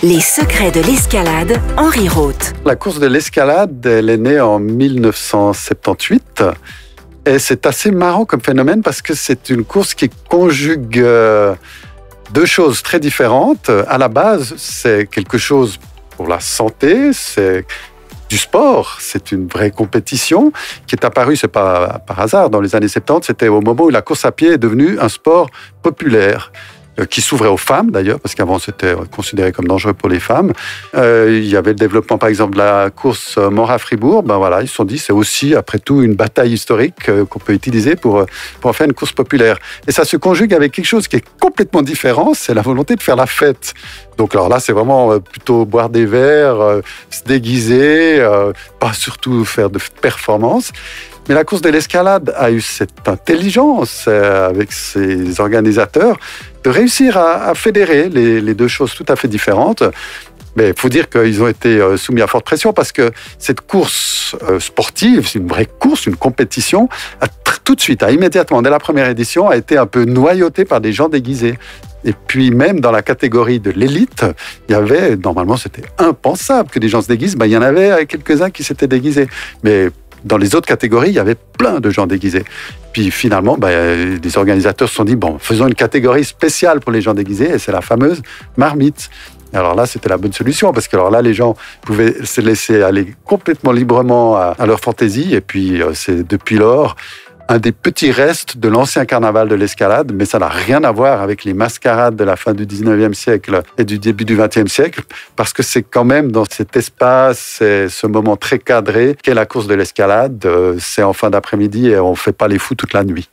Les secrets de l'escalade, Henri Roth. La course de l'escalade, elle est née en 1978. Et c'est assez marrant comme phénomène parce que c'est une course qui conjugue deux choses très différentes. À la base, c'est quelque chose pour la santé, c'est du sport, c'est une vraie compétition qui est apparue, c'est pas par hasard, dans les années 70, c'était au moment où la course à pied est devenue un sport populaire. Qui s'ouvrait aux femmes d'ailleurs, parce qu'avant c'était considéré comme dangereux pour les femmes. Il y avait le développement par exemple de la course Mora-Fribourg. Ben voilà, ils se sont dit c'est aussi après tout une bataille historique qu'on peut utiliser pour en faire une course populaire. Et ça se conjugue avec quelque chose qui est complètement différent, c'est la volonté de faire la fête. Donc alors là c'est vraiment plutôt boire des verres, se déguiser, pas surtout faire de performances. Mais la course de l'escalade a eu cette intelligence avec ses organisateurs de réussir à fédérer les deux choses tout à fait différentes. Mais il faut dire qu'ils ont été soumis à forte pression parce que cette course sportive, c'est une vraie course, une compétition, tout de suite, immédiatement, dès la première édition, a été un peu noyautée par des gens déguisés. Et puis même dans la catégorie de l'élite, il y avait, normalement c'était impensable que des gens se déguisent, il y en avait quelques-uns qui s'étaient déguisés. Mais dans les autres catégories, il y avait plein de gens déguisés. Puis finalement, les organisateurs se sont dit, faisons une catégorie spéciale pour les gens déguisés, et c'est la fameuse marmite. Alors là, c'était la bonne solution, parce que alors là, les gens pouvaient se laisser aller complètement librement à leur fantaisie, et puis c'est depuis lors un des petits restes de l'ancien carnaval de l'escalade, mais ça n'a rien à voir avec les mascarades de la fin du 19e siècle et du début du 20e siècle, parce que c'est quand même dans cet espace, ce moment très cadré qu'est la course de l'escalade. C'est en fin d'après-midi et on ne fait pas les fous toute la nuit.